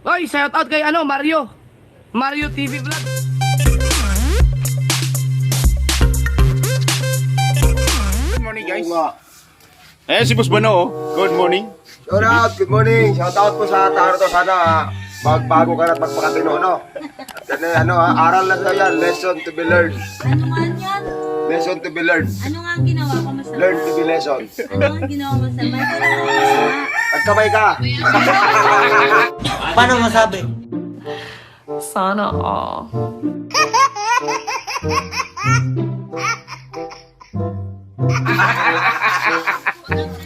Oy, shout out kay Mario. Mario TV Vlog. Good morning, guys. Eh, si Boss Bano, oh. Good morning. Shout out, good morning. Shout out po sa tao to. Sana magbago ka na at magpakatino, no? Yan, aral lang na yan. Lesson to be learned. Ano nga yan? Lesson to be learned. Ano nga ang ginawa ko masama? Learn to be lesson. Ano nga ang ginawa mo masama? Nagkamay ka. Paano masabi? Sana all.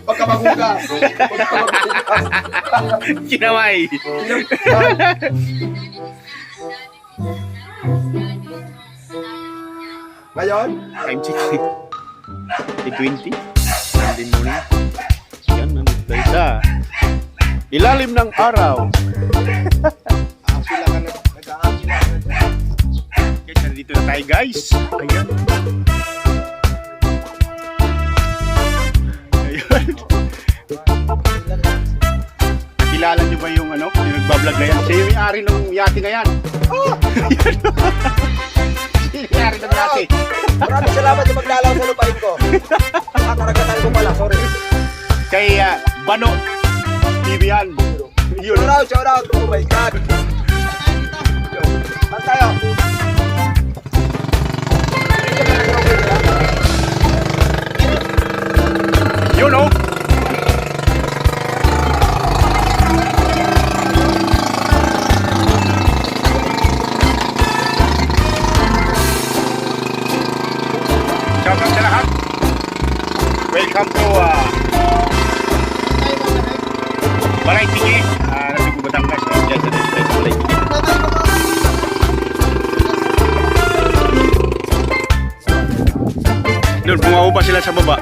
Huwag ka maghugas. Kinaway. Ngayon, Time check. 8:20. Sunday morning. Yan, nandito sa ilalim ng araw. sila ka na. Nag-aasila ka na. Guys, nandito na tayo, guys. Ayan. Ayan. Kilala nyo ba yung yung nagbablog na yan? Siya yung may-ari ng yate na yan. Oh! Ayan. Siya yung may-ari ng yate. Maraming salamat sa maglalaw sa lupain ko. Nakakaragatan ko pala, sorry. Kay Bano TV yan. Yun. Shout out. Oh my God. Saan tayo? Yun, oh. Shout out sa lahat. Welcome to Balay Tigi. Nasa Batangas. Diyan sa Balay Tigi. Doon, bungaw pa sila sa baba.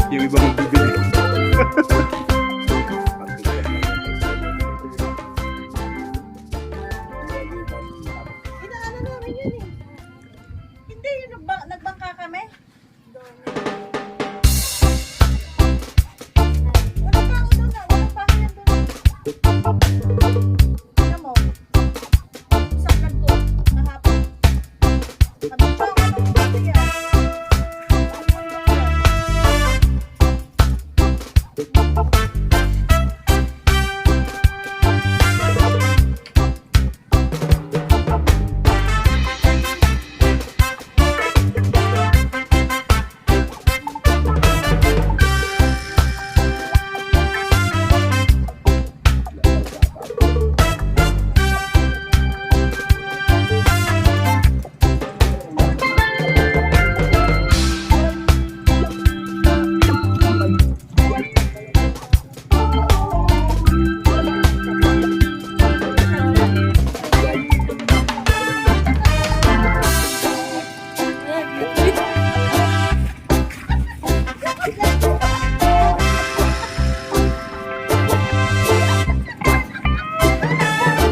Yung iba magbibili. Inaano namin yun eh. Hindi, yun nagbangka kami. Walang tao doon na, walang bahayan doon. Alam mo, isang vlog ko, kahapon. Sabi ko, anong bahay yan?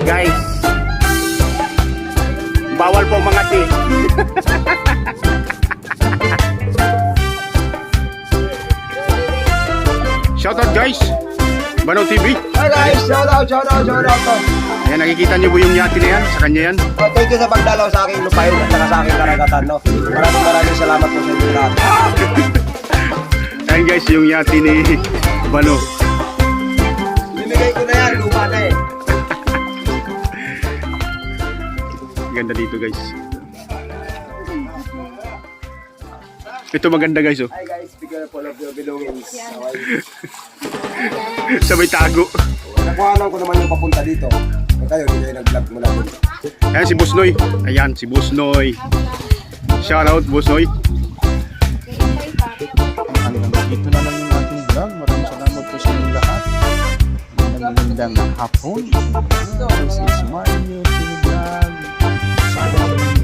Guys, bawal po mangati. Shout out, guys. Bano TV. Hi guys, shout out. Ayan, nakikita niyo po yung yate na yan? Sa kanya yan. Thank you sa pagdalaw sa aking lupain at saka sa aking karagatan, no? Maraming salamat po sa inyo lahat. Ayan guys, yung yate ni Bano. Bibigay ko na yan, lupa na eh. Ganda dito, guys. Ito maganda, guys, oh. Hi guys, be careful of your belongings. Okay. Sabay tago. Nakuhanan ko naman yung papunta dito. Eh kayo, hindi kayo nag-vlog mula dito. Ayan si Boss Noy. Ayan si Boss Noy. Shout out, Boss Noy. Hanggang dito na lang yung ating vlog. Maraming salamat po sa inyong lahat. Magandang hapon. This is Mario TV Vlog. Sana